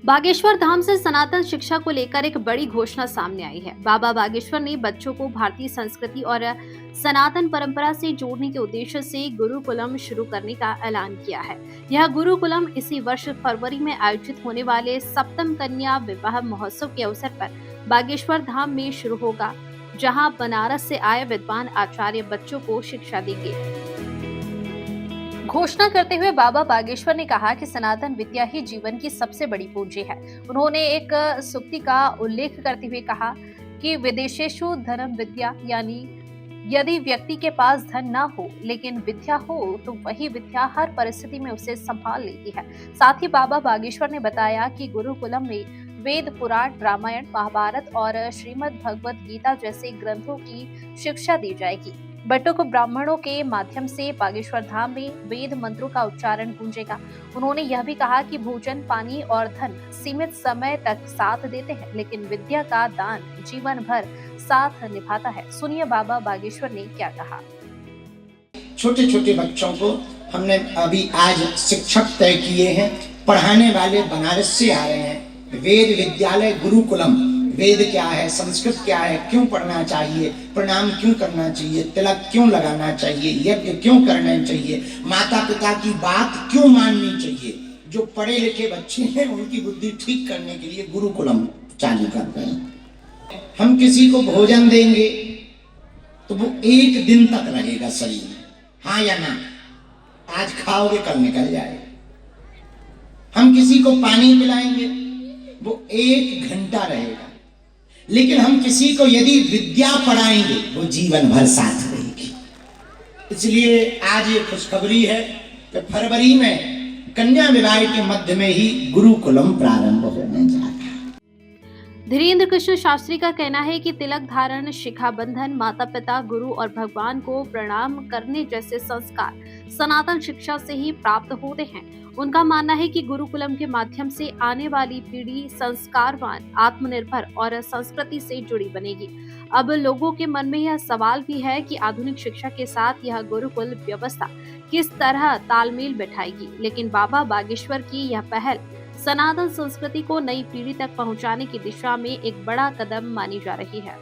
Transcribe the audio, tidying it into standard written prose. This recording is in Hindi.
बागेश्वर धाम से सनातन शिक्षा को लेकर एक बड़ी घोषणा सामने आई है। बाबा बागेश्वर ने बच्चों को भारतीय संस्कृति और सनातन परंपरा से जोड़ने के उद्देश्य से गुरुकुलम शुरू करने का ऐलान किया है। यह गुरुकुलम इसी वर्ष फरवरी में आयोजित होने वाले सप्तम कन्या विवाह महोत्सव के अवसर पर बागेश्वर धाम में शुरू होगा, जहां बनारस से आए विद्वान आचार्य बच्चों को शिक्षा देंगे। घोषणा करते हुए बाबा बागेश्वर ने कहा कि सनातन विद्या ही जीवन की सबसे बड़ी पूंजी है। उन्होंने एक सूक्ति का उल्लेख करते हुए कहा कि विदेशेषु धनम विद्या, यानी यदि व्यक्ति के पास धन ना हो लेकिन विद्या हो तो वही विद्या हर परिस्थिति में उसे संभाल लेती है। साथ ही बाबा बागेश्वर ने बताया कि गुरुकुलम में वेद, पुराण, रामायण, महाभारत और श्रीमद् भगवत गीता जैसे ग्रंथों की शिक्षा दी जाएगी। बच्चों को ब्राह्मणों के माध्यम से बागेश्वर धाम में वेद मंत्रों का उच्चारण गूंजेगा। उन्होंने यह भी कहा कि भोजन, पानी और धन सीमित समय तक साथ देते हैं, लेकिन विद्या का दान जीवन भर साथ निभाता है। सुनिए बाबा बागेश्वर ने क्या कहा। छोटे छोटे बच्चों को हमने अभी आज शिक्षक तय किए हैं, पढ़ाने वाले बनारस से आ रहे हैं। वेद विद्यालय गुरुकुलम, वेद क्या है, संस्कृत क्या है, क्यों पढ़ना चाहिए, प्रणाम क्यों करना चाहिए, तिलक क्यों लगाना चाहिए, यज्ञ क्यों करना चाहिए, माता पिता की बात क्यों माननी चाहिए। जो पढ़े लिखे बच्चे हैं उनकी बुद्धि ठीक करने के लिए गुरुकुलम चालू कर रहे हैं। हम किसी को भोजन देंगे तो वो एक दिन तक रहेगा शरीर में, हाँ या ना, आज खाओगे कल निकल जाएगा। हम किसी को पानी पिलाएंगे वो 1 घंटा रहेगा, लेकिन हम किसी को यदि विद्या पढ़ाएंगे वो जीवन भर साथ रहेगी। इसलिए आज ये खुशखबरी है कि फरवरी में कन्या विवाह के मध्य में ही गुरुकुलम प्रारंभ होने जा रहा है। धीरेन्द्र कृष्ण शास्त्री का कहना है कि तिलक धारण, शिखा बंधन, माता पिता, गुरु और भगवान को प्रणाम करने जैसे संस्कार सनातन शिक्षा से ही प्राप्त होते हैं। उनका मानना है कि गुरुकुलम के माध्यम से आने वाली पीढ़ी संस्कारवान, आत्मनिर्भर और संस्कृति से जुड़ी बनेगी। अब लोगों के मन में यह सवाल भी है कि आधुनिक शिक्षा के साथ यह गुरुकुल व्यवस्था किस तरह तालमेल बैठाएगी, लेकिन बाबा बागेश्वर की यह पहल सनातन संस्कृति को नई पीढ़ी तक पहुंचाने की दिशा में एक बड़ा कदम मानी जा रही है।